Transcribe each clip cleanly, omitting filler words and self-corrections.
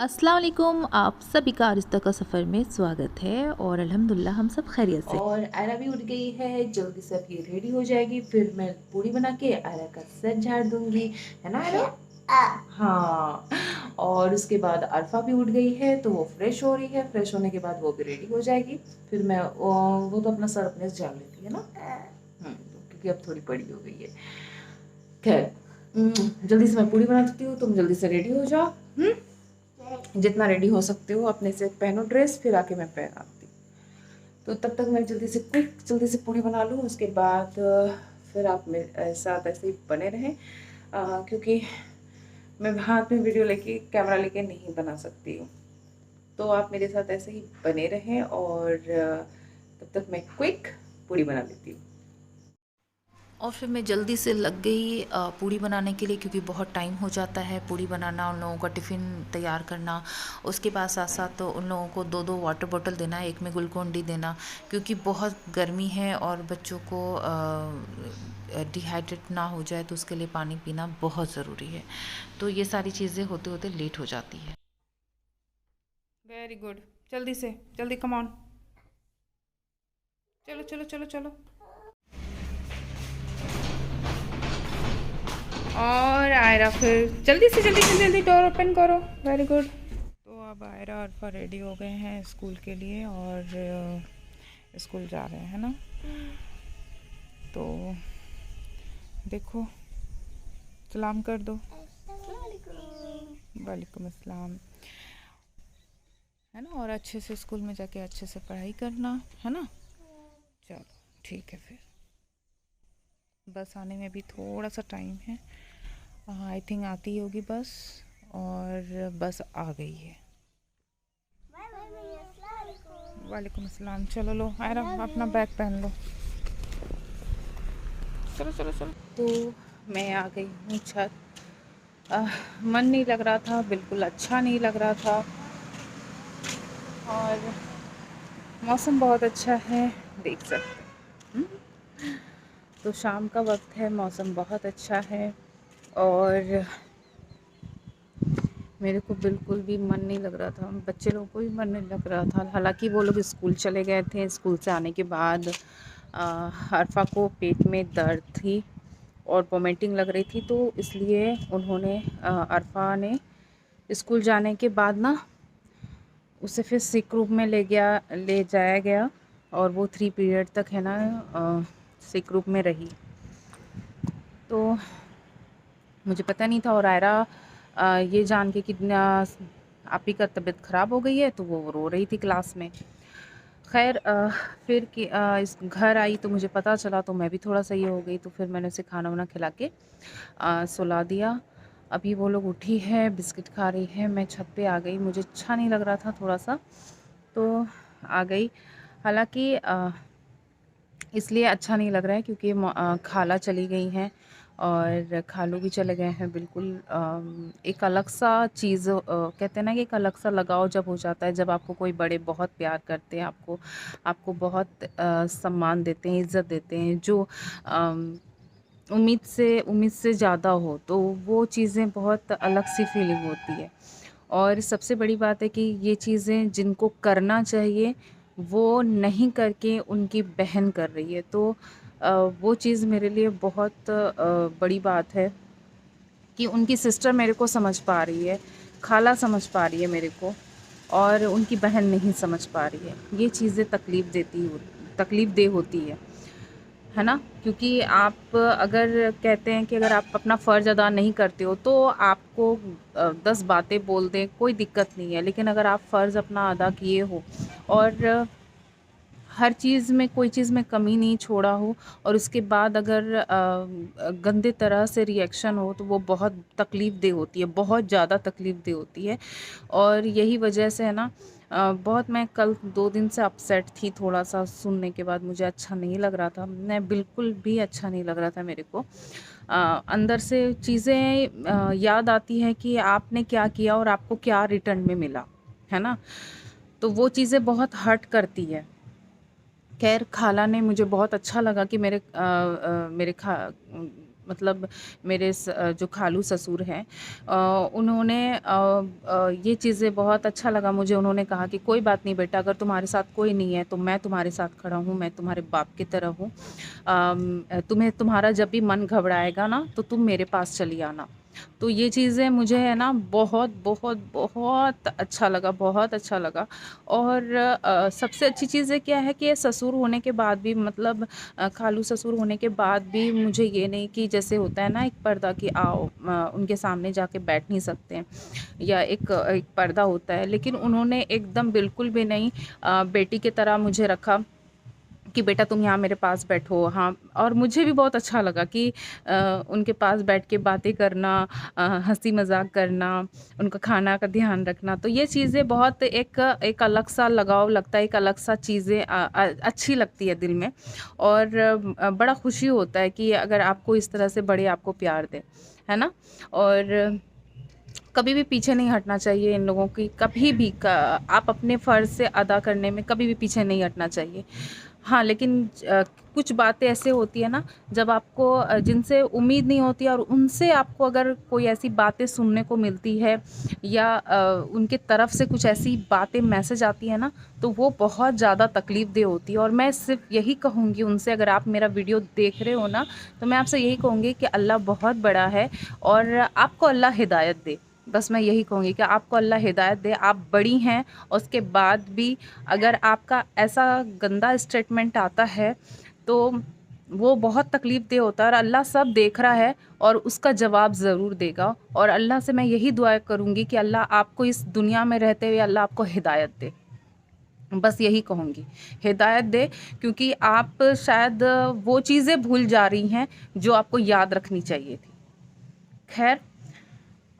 अस्सलाम वालेकुम। आप सभी का रिश्ता का सफ़र में स्वागत है और अल्हम्दुलिल्लाह हम सब खैरियत से। और आयरा भी उठ गई है, जल्दी से अब ये रेडी हो जाएगी, फिर मैं पूरी बना के आयरा का सर झाड़ दूंगी, है ना आयरा? हाँ। और उसके बाद अरफा भी उठ गई है, तो वो फ्रेश हो रही है, फ्रेश होने के बाद वो भी रेडी हो जाएगी। फिर मैं वो तो अपना सर अपने से झाड़ लेती है ना। क्योंकि अब थोड़ी बड़ी हो गई है। खैर, जल्दी से मैं पूरी बना देती हूँ, तुम जल्दी से रेडी हो जाओ। जितना रेडी हो सकते हो अपने से पहनो ड्रेस, फिर आके मैं पहनाती हूँ। तो तब तक मैं जल्दी से पूड़ी बना लूँ। उसके बाद फिर आप मेरे साथ ऐसे ही बने रहें, क्योंकि मैं हाथ में वीडियो लेके कैमरा लेके नहीं बना सकती हूँ। तो आप मेरे साथ ऐसे ही बने रहें और तब तक मैं क्विक पूड़ी बना लेती हूँ। और फिर मैं जल्दी से लग गई पूड़ी बनाने के लिए, क्योंकि बहुत टाइम हो जाता है पूड़ी बनाना, उन लोगों का टिफ़िन तैयार करना। उसके बाद साथ साथ तो उन लोगों को दो दो वाटर बॉटल देना, एक में ग्लूकोन डी देना, क्योंकि बहुत गर्मी है और बच्चों को डिहाइड्रेट ना हो जाए, तो उसके लिए पानी पीना बहुत ज़रूरी है। तो ये सारी चीज़ें होते होते लेट हो जाती है। Very good. जल्दी से, जल्दी, कम ऑन। चलो चलो चलो चलो। और आयरा फिर जल्दी से जल्दी जल्दी जल्दी डोर ओपन करो। Very good. तो अब आयरा और अरफा रेडी हो गए हैं स्कूल के लिए और स्कूल जा रहे हैं ना। तो देखो, सलाम कर दो। वालेकुम अस्सलाम। है ना, और अच्छे से स्कूल में जाके अच्छे से पढ़ाई करना, है ना। चलो ठीक है फिर। बस आने में भी थोड़ा सा टाइम है, आई थिंक आती होगी बस, और बस आ गई है। वालेकुम अस्सलाम। चलो लो आयरा, अपना बैग पहन लो। चलो चलो चलो। तो मैं आ गई हूँ छत। मन नहीं लग रहा था, बिल्कुल अच्छा नहीं लग रहा था, और मौसम बहुत अच्छा है, देख सकते हैं। तो शाम का वक्त है, मौसम बहुत अच्छा है, और मेरे को बिल्कुल भी मन नहीं लग रहा था, बच्चे लोगों को भी मन नहीं लग रहा था। हालांकि वो लोग स्कूल चले गए थे। स्कूल से आने के बाद अरफा को पेट में दर्द थी और वोमिटिंग लग रही थी, तो इसलिए उन्होंने अरफा ने स्कूल जाने के बाद ना उसे फिर सिक रूम में ले जाया गया, और वो 3 पीरियड तक है ना सिक रूम में रही। तो मुझे पता नहीं था, और आयरा ये जान के कि आप ही का तबीयत ख़राब हो गई है, तो वो रो रही थी क्लास में। खैर फिर कि इस घर आई तो मुझे पता चला, तो मैं भी थोड़ा सही हो गई। तो फिर मैंने उसे खाना वाना खिला के सुला दिया। अभी वो लोग उठी है, बिस्किट खा रही है। मैं छत पे आ गई, मुझे अच्छा नहीं लग रहा था थोड़ा सा, तो आ गई। हालांकि इसलिए अच्छा नहीं लग रहा है क्योंकि खाला चली गई हैं और खालू भी चले गए हैं। बिल्कुल एक अलग सा चीज़, कहते हैं ना कि एक अलग सा लगाव जब हो जाता है, जब आपको कोई बड़े बहुत प्यार करते हैं, आपको आपको बहुत सम्मान देते हैं, इज़्ज़त देते हैं, जो उम्मीद से ज़्यादा हो, तो वो चीज़ें बहुत अलग सी फीलिंग होती है। और सबसे बड़ी बात है कि ये चीज़ें जिनको करना चाहिए वो नहीं करके उनकी बहन कर रही है, तो वो चीज़ मेरे लिए बहुत बड़ी बात है कि उनकी सिस्टर मेरे को समझ पा रही है, खाला समझ पा रही है मेरे को, और उनकी बहन नहीं समझ पा रही है। ये चीज़ें तकलीफ़ देह होती है ना? क्योंकि आप अगर कहते हैं कि अगर आप अपना फ़र्ज़ अदा नहीं करते हो, तो आपको 10 बातें बोल दें, कोई दिक्कत नहीं है। लेकिन अगर आप फ़र्ज़ अपना अदा किए हो और हर चीज़ में कोई चीज़ में कमी नहीं छोड़ा हो, और उसके बाद अगर गंदे तरह से रिएक्शन हो, तो वो बहुत तकलीफ़देह होती है, बहुत ज़्यादा तकलीफ़देह होती है। और यही वजह से है ना, बहुत मैं कल 2 दिन से अपसेट थी, थोड़ा-सा सुनने के बाद मुझे अच्छा नहीं लग रहा था। मैं बिल्कुल भी अच्छा नहीं लग रहा था मेरे को। अंदर से चीज़ें याद आती हैं कि आपने क्या किया और आपको क्या रिटर्न में मिला, है ना? तो वो चीज़ें बहुत हर्ट करती है। ख़ैर खाला ने, मुझे बहुत अच्छा लगा कि मेरे मतलब मेरे जो खालू ससुर हैं, उन्होंने ये चीज़ें बहुत अच्छा लगा मुझे। उन्होंने कहा कि कोई बात नहीं बेटा, अगर तुम्हारे साथ कोई नहीं है तो मैं तुम्हारे साथ खड़ा हूँ, मैं तुम्हारे बाप की तरह हूँ। तुम्हें तुम्हारा जब भी मन घबराएगा ना तो तुम मेरे पास चली आना। तो ये चीज़ें मुझे है ना बहुत बहुत बहुत अच्छा लगा, बहुत अच्छा लगा। और सबसे अच्छी चीज़ है क्या है कि ससुर होने के बाद भी, मतलब खालू ससुर होने के बाद भी मुझे ये नहीं कि जैसे होता है ना एक पर्दा कि आओ उनके सामने जाके बैठ नहीं सकते हैं, या एक पर्दा होता है, लेकिन उन्होंने एकदम बिल्कुल भी नहीं बेटी की तरह मुझे रखा कि बेटा तुम यहाँ मेरे पास बैठो। हाँ, और मुझे भी बहुत अच्छा लगा कि उनके पास बैठ के बातें करना, हँसी मज़ाक करना, उनका खाना का ध्यान रखना। तो ये चीज़ें बहुत एक एक अलग-सा लगाव लगता है, एक अलग-सा चीज़ें अच्छी लगती है दिल में। और बड़ा खुशी होता है कि अगर आपको इस तरह से बड़े आपको प्यार दें, है ना? और कभी भी पीछे नहीं हटना चाहिए इन लोगों की, कभी भी आप अपने फ़र्ज़ से अदा करने में कभी भी पीछे नहीं हटना चाहिए। हाँ, लेकिन कुछ बातें ऐसे होती है ना, जब आपको जिनसे उम्मीद नहीं होती और उनसे आपको अगर कोई ऐसी बातें सुनने को मिलती है, या उनके तरफ से कुछ ऐसी बातें मैसेज आती है ना, तो वो बहुत ज़्यादा तकलीफ़देह होती है। और मैं सिर्फ़ यही कहूँगी उनसे, अगर आप मेरा वीडियो देख रहे हो ना, तो मैं आपसे यही कहूँगी कि अल्लाह बहुत बड़ा है और आपको अल्लाह हिदायत दे। बस मैं यही कहूँगी कि आपको अल्लाह हिदायत दे। आप बड़ी हैं, उसके बाद भी अगर आपका ऐसा गंदा स्टेटमेंट आता है तो वो बहुत तकलीफ़देह होता है, और अल्लाह सब देख रहा है और उसका जवाब ज़रूर देगा। और अल्लाह से मैं यही दुआ करूँगी कि अल्लाह आपको इस दुनिया में रहते हुए अल्लाह आपको हिदायत दे। बस यही कहूँगी, हिदायत दे, क्योंकि आप शायद वो चीज़ें भूल जा रही हैं जो आपको याद रखनी चाहिए थी। ख़ैर,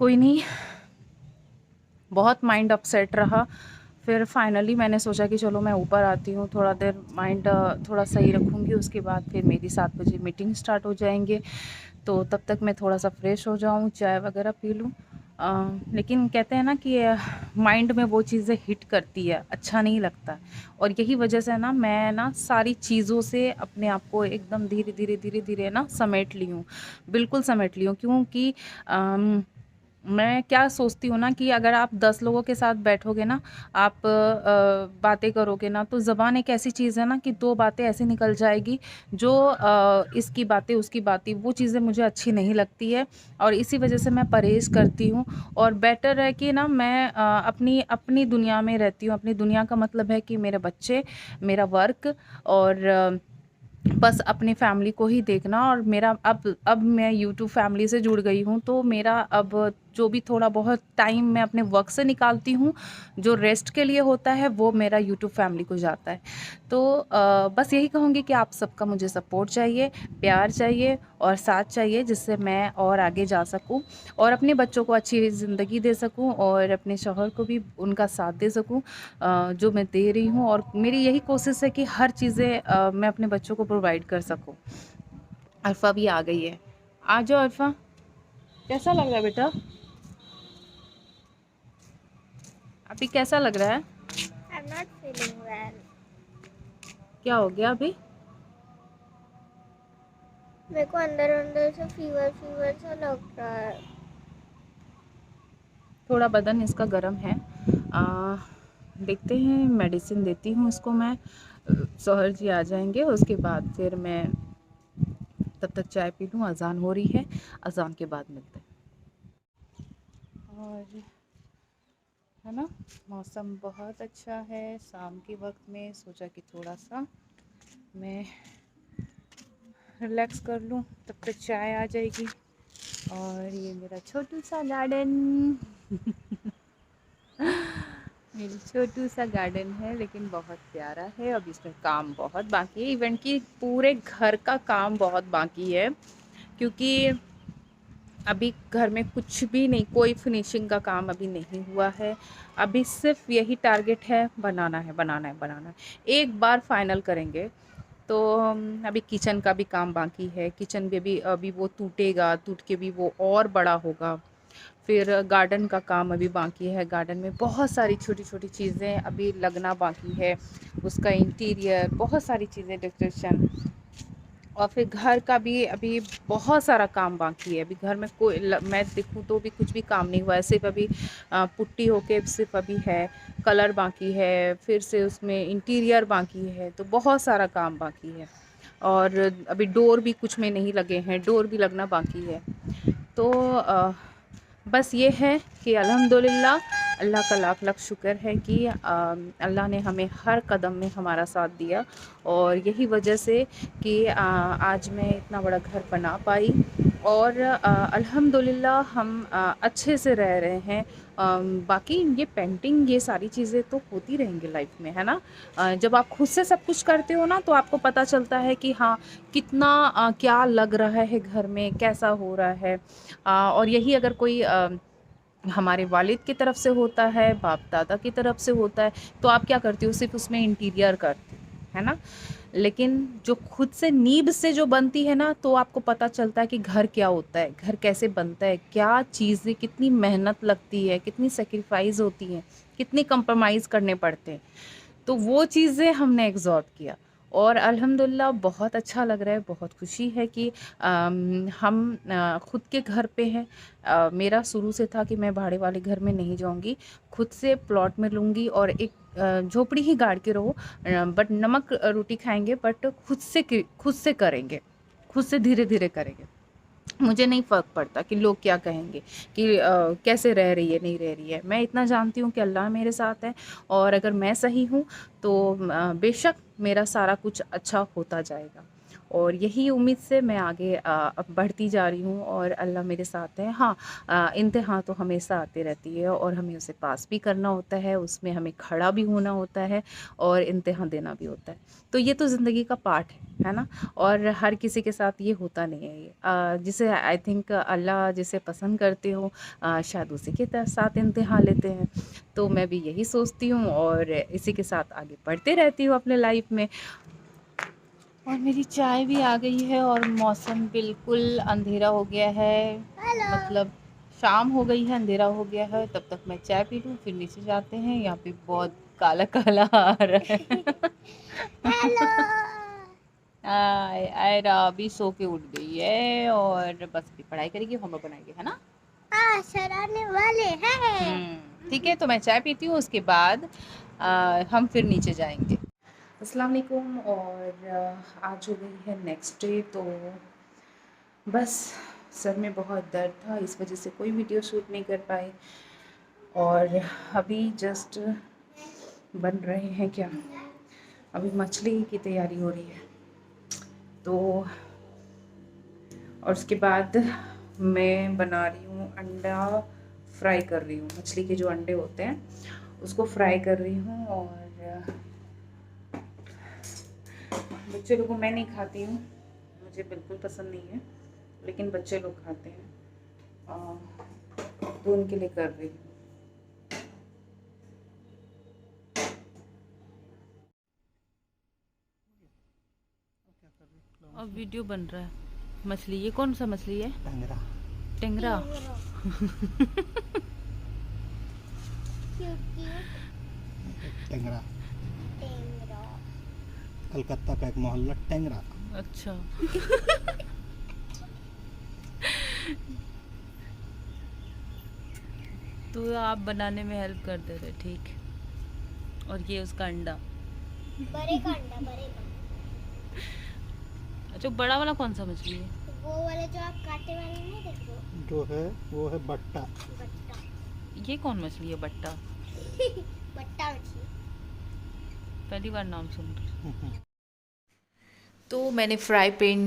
कोई नहीं, बहुत माइंड अपसेट रहा। फिर फाइनली मैंने सोचा कि चलो मैं ऊपर आती हूँ, थोड़ा देर माइंड थोड़ा सही रखूँगी, उसके बाद फिर मेरी 7 बजे मीटिंग स्टार्ट हो जाएंगे, तो तब तक मैं थोड़ा सा फ्रेश हो जाऊँ, चाय वगैरह पी लूँ। लेकिन कहते हैं ना कि माइंड में वो चीज़ें हिट करती है, अच्छा नहीं लगता। और यही वजह से ना मैं ना सारी चीज़ों से अपने आप को एकदम धीरे धीरे धीरे धीरे ना समेट ली हूँ, बिल्कुल समेट ली हूँ। क्योंकि मैं क्या सोचती हूँ ना कि अगर आप 10 लोगों के साथ बैठोगे ना, आप बातें करोगे ना, तो ज़बान एक ऐसी चीज़ है ना कि 2 बातें ऐसी निकल जाएगी जो इसकी बातें उसकी बातें, वो चीज़ें मुझे अच्छी नहीं लगती है, और इसी वजह से मैं परहेज़ करती हूँ। और बेटर है कि ना मैं अपनी अपनी दुनिया में रहती हूँ। अपनी दुनिया का मतलब है कि मेरे बच्चे, मेरा वर्क, और बस अपनी फैमिली को ही देखना। और मेरा अब मैं यूट्यूब फैमिली से जुड़ गई हूँ, तो मेरा अब जो भी थोड़ा बहुत टाइम मैं अपने वर्क से निकालती हूँ, जो रेस्ट के लिए होता है, वो मेरा यूट्यूब फैमिली को जाता है। तो बस यही कहूँगी कि आप सबका मुझे सपोर्ट चाहिए, प्यार चाहिए और साथ चाहिए, जिससे मैं और आगे जा सकूँ और अपने बच्चों को अच्छी ज़िंदगी दे सकूँ, और अपने शौहर को भी उनका साथ दे सकूँ जो मैं दे रही हूँ। और मेरी यही कोशिश है कि हर चीज़ें मैं अपने बच्चों को प्रोवाइड कर सकूँ। अरफा भी आ गई है, आ जाओ अरफा। कैसा लग रहा है बेटा? अभी कैसा लग रहा है? I'm not feeling well. क्या हो गया अभी? मेरे को अंदर अंदर से फीवर फीवर सा लग रहा है। थोड़ा बदन इसका गर्म है। देखते हैं, मेडिसिन देती हूँ इसको मैं। शौहर जी आ जाएंगे, उसके बाद फिर मैं तब तक चाय पी लूँ। अज़ान हो रही है, अज़ान के बाद मिलते हैं। और है ना, मौसम बहुत अच्छा है। शाम के वक्त में सोचा कि थोड़ा सा मैं रिलैक्स कर लूँ, तब तक चाय आ जाएगी। और ये मेरा छोटू सा गार्डन मेरी छोटू सा गार्डन है, लेकिन बहुत प्यारा है। अब इसमें काम बहुत बाकी है, इवेंट की पूरे घर का काम बहुत बाकी है, क्योंकि अभी घर में कुछ भी नहीं, कोई फिनिशिंग का काम अभी नहीं हुआ है। अभी सिर्फ यही टारगेट है, बनाना है बनाना है बनाना है, एक बार फाइनल करेंगे। तो अभी किचन का भी काम बाकी है, किचन भी अभी वो टूटेगा, टूट के भी वो और बड़ा होगा। फिर गार्डन का काम अभी बाकी है, गार्डन में बहुत सारी छोटी छोटी चीज़ें अभी लगना बाकी है, उसका इंटीरियर, बहुत सारी चीज़ें, डेकोरेशन। और फिर घर का भी अभी बहुत सारा काम बाकी है। अभी घर में मैं देखूँ तो भी कुछ भी काम नहीं हुआ है, सिर्फ अभी पुट्टी होके सिर्फ अभी है, कलर बाकी है, फिर से उसमें इंटीरियर बाकी है, तो बहुत सारा काम बाकी है। और अभी डोर भी कुछ में नहीं लगे हैं, डोर भी लगना बाकी है। तो बस ये है कि अल्हम्दुलिल्लाह अल्लाह का लाख लाख शुक्र है कि अल्लाह ने हमें हर कदम में हमारा साथ दिया, और यही वजह से कि आज मैं इतना बड़ा घर बना पाई, और अल्हम्दुलिल्लाह हम अच्छे से रह रहे हैं। बाकी ये पेंटिंग, ये सारी चीज़ें तो होती रहेंगी लाइफ में, है ना। जब आप खुद से सब कुछ करते हो ना, तो आपको पता चलता है कि हाँ, कितना क्या लग रहा है घर में, कैसा हो रहा है। और यही अगर कोई हमारे वालिद की तरफ से होता है, बाप दादा की तरफ से होता है, तो आप क्या करते हो, सिर्फ उसमें इंटीरियर करते हो, है ना। लेकिन जो खुद से नींव से जो बनती है ना, तो आपको पता चलता है कि घर क्या होता है, घर कैसे बनता है, क्या चीज़ें, कितनी मेहनत लगती है, कितनी सेक्रीफाइस होती है, कितनी कंप्रोमाइज़ करने पड़ते हैं। तो वो चीज़ें हमने एब्ज़ॉर्ब किया, और अल्हम्दुलिल्लाह बहुत अच्छा लग रहा है, बहुत खुशी है कि हम खुद के घर पे हैं। मेरा शुरू से था कि मैं भाड़े वाले घर में नहीं जाऊंगी, खुद से प्लॉट में लूँगी, और एक झोपड़ी ही गाड़ के रहो, बट नमक रोटी खाएंगे, बट खुद से करेंगे, खुद से धीरे धीरे करेंगे। मुझे नहीं फ़र्क पड़ता कि लोग क्या कहेंगे, कि कैसे रह रही है, नहीं रह रही है। मैं इतना जानती हूँ कि अल्लाह मेरे साथ है, और अगर मैं सही हूँ तो बेशक मेरा सारा कुछ अच्छा होता जाएगा। और यही उम्मीद से मैं आगे अब बढ़ती जा रही हूँ, और अल्लाह मेरे साथ है। हाँ, इम्तिहान तो हमेशा आती रहती है, और हमें उसे पास भी करना होता है, उसमें हमें खड़ा भी होना होता है, और इम्तिहान देना भी होता है। तो ये तो ज़िंदगी का पार्ट है ना। और हर किसी के साथ ये होता नहीं है। ये जिसे आई थिंक अल्लाह जिसे पसंद करते हो, शायद उसी के साथ इम्तिहान लेते हैं। तो मैं भी यही सोचती हूँ, और इसी के साथ आगे बढ़ते रहती हूँ अपने लाइफ में। और मेरी चाय भी आ गई है, और मौसम बिल्कुल अंधेरा हो गया है, मतलब शाम हो गई है, अंधेरा हो गया है। तब तक मैं चाय पी लूँ, फिर नीचे जाते हैं। यहाँ पे बहुत काला काला आ रहा है। आयरा अभी सो के उठ गई है, और बस अभी पढ़ाई करेगी, होमवर्क बनाएगी, है ना। शरारने वाले हैं। ठीक है, तो मैं चाय पीती हूँ, उसके बाद हम फिर नीचे जाएंगे। अस्सलाम वालेकुम। और आज हो गई है नेक्स्ट डे, तो बस सर में बहुत दर्द था, इस वजह से कोई वीडियो शूट नहीं कर पाए। और अभी जस्ट बन रहे हैं क्या, अभी मछली की तैयारी हो रही है, तो और उसके बाद मैं बना रही हूँ अंडा फ्राई कर रही हूँ। मछली के जो अंडे होते हैं उसको फ्राई कर रही हूँ। और बच्चे लोगों को, मैं नहीं खाती हूँ, मुझे बिल्कुल पसंद नहीं है, लेकिन बच्चे लोग खाते हैं, तो उनके लिए कर रही हूँ। अब वीडियो बन रहा है। मछली, ये कौन सा मछली है? टेंगरा। टेंगरा। टेंगरा कलकत्ता का एक मोहल्ला टेंगरा। अच्छा। तो आप बनाने में हेल्प कर दे रहे, ठीक। और ये उसका अंडा। बड़े का अंडा, बड़े का। अच्छा, बड़ा वाला कौन सा मछली है? वो वाले जो आप काटे वाले नहीं देखो, जो है वो है बट्टा। बट्टा। ये कौन मछली है? बट्टा। बट्टा मछली। पहली बार नाम सुन रही। तो मैंने फ्राई पैन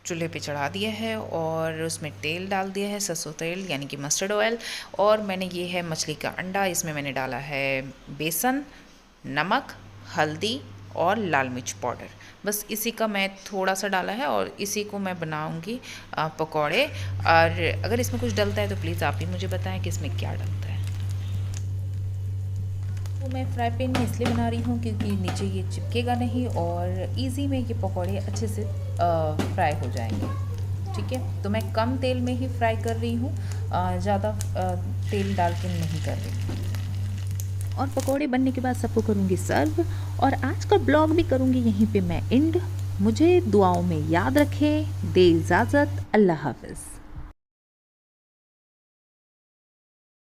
चूल्हे पे चढ़ा दिया है, और उसमें तेल डाल दिया है, सरसों तेल यानी कि मस्टर्ड ऑयल। और मैंने ये है मछली का अंडा, इसमें मैंने डाला है बेसन, नमक, हल्दी और लाल मिर्च पाउडर। बस इसी का मैं थोड़ा सा डाला है, और इसी को मैं बनाऊंगी पकौड़े। और अगर इसमें कुछ डलता है तो प्लीज़ आप ही मुझे बताएं कि इसमें क्या डलता है। तो मैं फ्राई पैन में इसलिए बना रही हूँ क्योंकि नीचे ये चिपकेगा नहीं, और इजी में ये पकौड़े अच्छे से फ्राई हो जाएंगे। ठीक है, तो मैं कम तेल में ही फ्राई कर रही हूँ, ज़्यादा तेल डाल के नहीं कर रही। और पकौड़े बनने के बाद सबको करूँगी सर्व, और आज का ब्लॉग भी करूँगी यहीं पे मैं एंड। मुझे दुआओं में याद रखें। दे इजाज़त। अल्लाह हाफ़िज़।